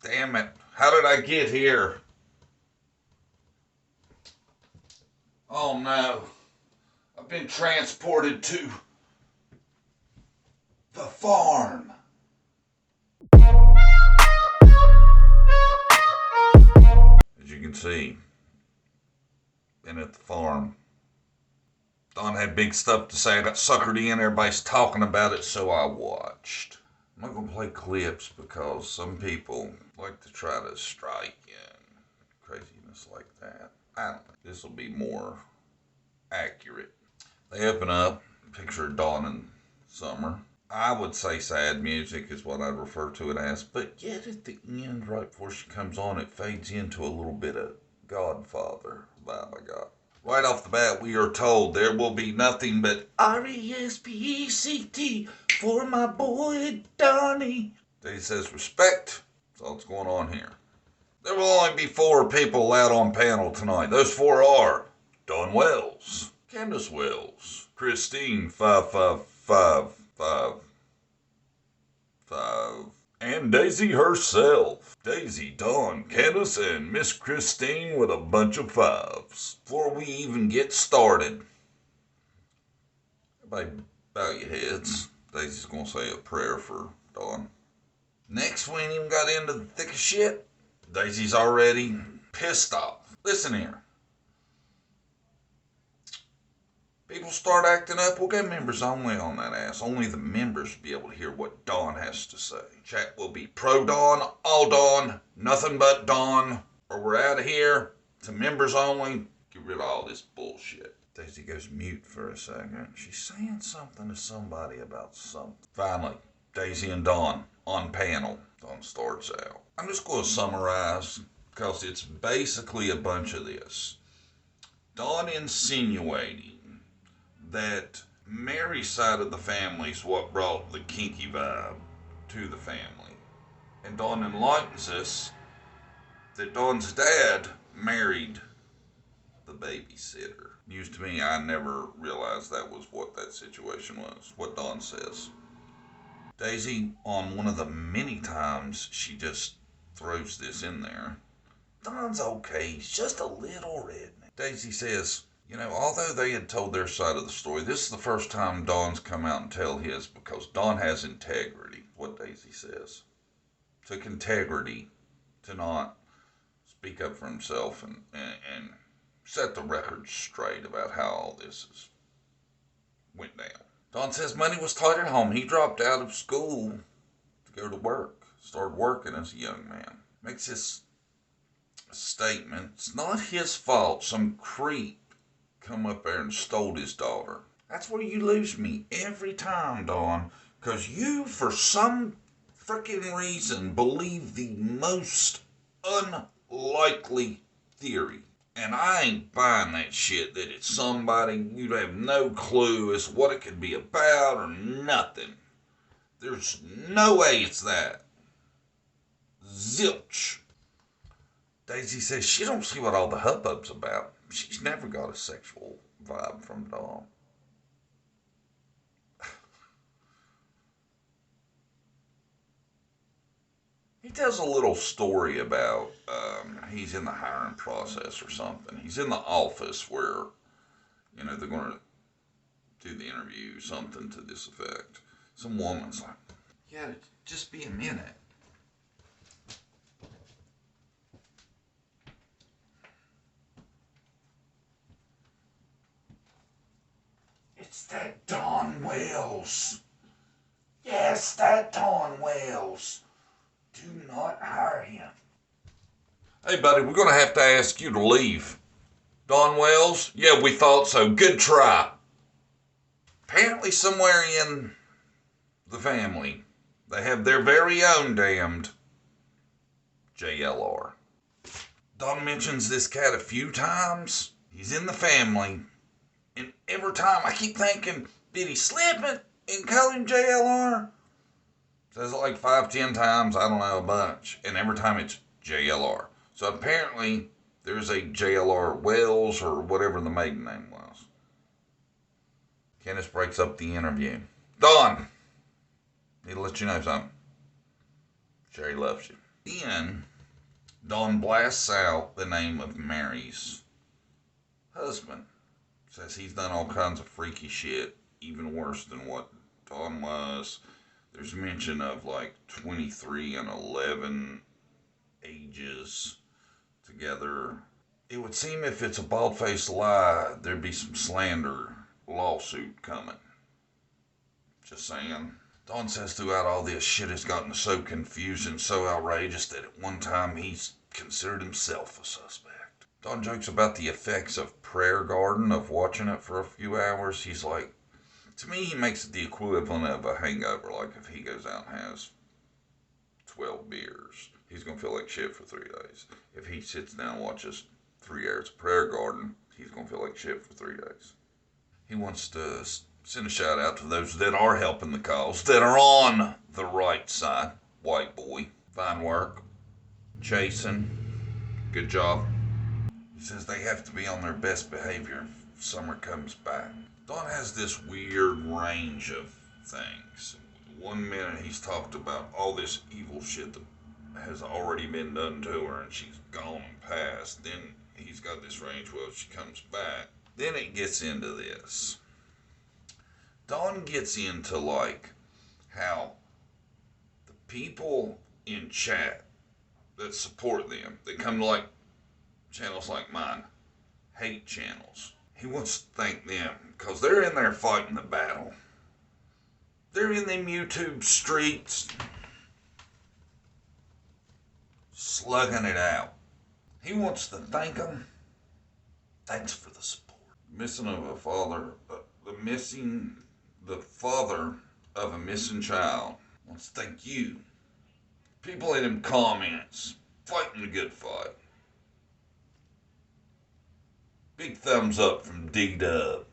Damn it. How did I get here? Oh no. I've been transported to the farm. As you can see, been at the farm. Don had big stuff to say. I got suckered in. Everybody's talking about it, so I watched. I'm not going to play clips because some people like to try to strike in craziness like that. I don't think this will be more accurate. They open up, picture of dawn and summer. I would say sad music is what I'd refer to it as, but yet at the end, right before she comes on, it fades into a little bit of Godfather vibe I got. Right off the bat, we are told there will be nothing but RESPECT for my boy Donnie. He says respect. That's all that's going on here. There will only be 4 people allowed on panel tonight. Those 4 are Don Wells, Candace Wells, Christine 5555, and Daisy herself. Daisy, Dawn, Candace, and Miss Christine with a bunch of 5s. Before we even get started, everybody bow your heads. Daisy's going to say a prayer for Dawn. Next, we ain't even got into the thick of shit. Daisy's already pissed off. Listen here. People start acting up, we'll get members only on that ass. Only the members will be able to hear what Dawn has to say. Chat will be pro Dawn, all Dawn, nothing but Dawn, or we're out of here. To members only. Get rid of all this bullshit. Daisy goes mute for a second. She's saying something to somebody about something. Finally, Daisy and Dawn on panel. Dawn starts out. I'm just going to summarize because it's basically a bunch of this. Dawn insinuating that Mary's side of the family is what brought the kinky vibe to the family. And Dawn enlightens us that Dawn's dad married the babysitter. News to me, I never realized that was what that situation was, what Dawn says. Daisy, on one of the many times she just throws this in there, Dawn's okay, he's just a little redneck. Daisy says, you know, although they had told their side of the story, this is the first time Dawn's come out and tell his because Dawn has integrity, what Daisy says. Took integrity to not speak up for himself and set the record straight about how all this went down. Dawn says money was tight at home. He dropped out of school to go to work. Started working as a young man. Makes this statement. It's not his fault some creep come up there and stole his daughter. That's where you lose me every time, Dawn, because you, for some freaking reason, believe the most unlikely theory. And I ain't buying that shit that it's somebody you'd have no clue as what it could be about or nothing. There's no way it's that. Zilch. Daisy says she don't see what all the hubbub's about. She's never got a sexual vibe from Dawn. He tells a little story about he's in the hiring process or something. He's in the office where, you know, they're going to do the interview, something to this effect. Some woman's like, yeah, just be a minute. It's that Don Wells. Yes, that Don Wells. Do not hire him. Hey, buddy, we're going to have to ask you to leave. Don Wells? Yeah, we thought so. Good try. Apparently somewhere in the family, they have their very own damned JLR. Don mentions this cat a few times. He's in the family. And every time I keep thinking, did he slip it and call him JLR? Says it like 5, 10 times, I don't know, a bunch. And every time it's JLR. So apparently there's a JLR Wells or whatever the maiden name was. Candace breaks up the interview. Dawn, need to let you know something. Sherry loves you. Then Don blasts out the name of Mary's husband. Says he's done all kinds of freaky shit, even worse than what Don was. There's mention of like 23 and 11 ages together. It would seem if it's a bald-faced lie, there'd be some slander lawsuit coming. Just saying. Don says throughout all this, shit has gotten so confused and so outrageous that at one time he's considered himself a suspect. Don jokes about the effects of Prayer Garden, of watching it for a few hours. He's like, to me, he makes it the equivalent of a hangover. Like if he goes out and has 12 beers, he's going to feel like shit for 3 days. If he sits down and watches 3 hours of Prayer Garden, he's going to feel like shit for 3 days. He wants to send a shout out to those that are helping the cause, that are on the right side. White boy, fine work. Jason, good job. He says they have to be on their best behavior if summer comes back. Don has this weird range of things. One minute he's talked about all this evil shit that has already been done to her and she's gone and passed. Then he's got this range where she comes back. Then it gets into this. Don gets into like how the people in chat that support them, that come to like channels like mine, hate channels. He wants to thank them because they're in there fighting the battle. They're in them YouTube streets, slugging it out. He wants to thank them. Thanks for the support. Missing of a father, the father of a missing child wants to thank you. People in them comments, fighting the good fight. Big thumbs up from D-Dub.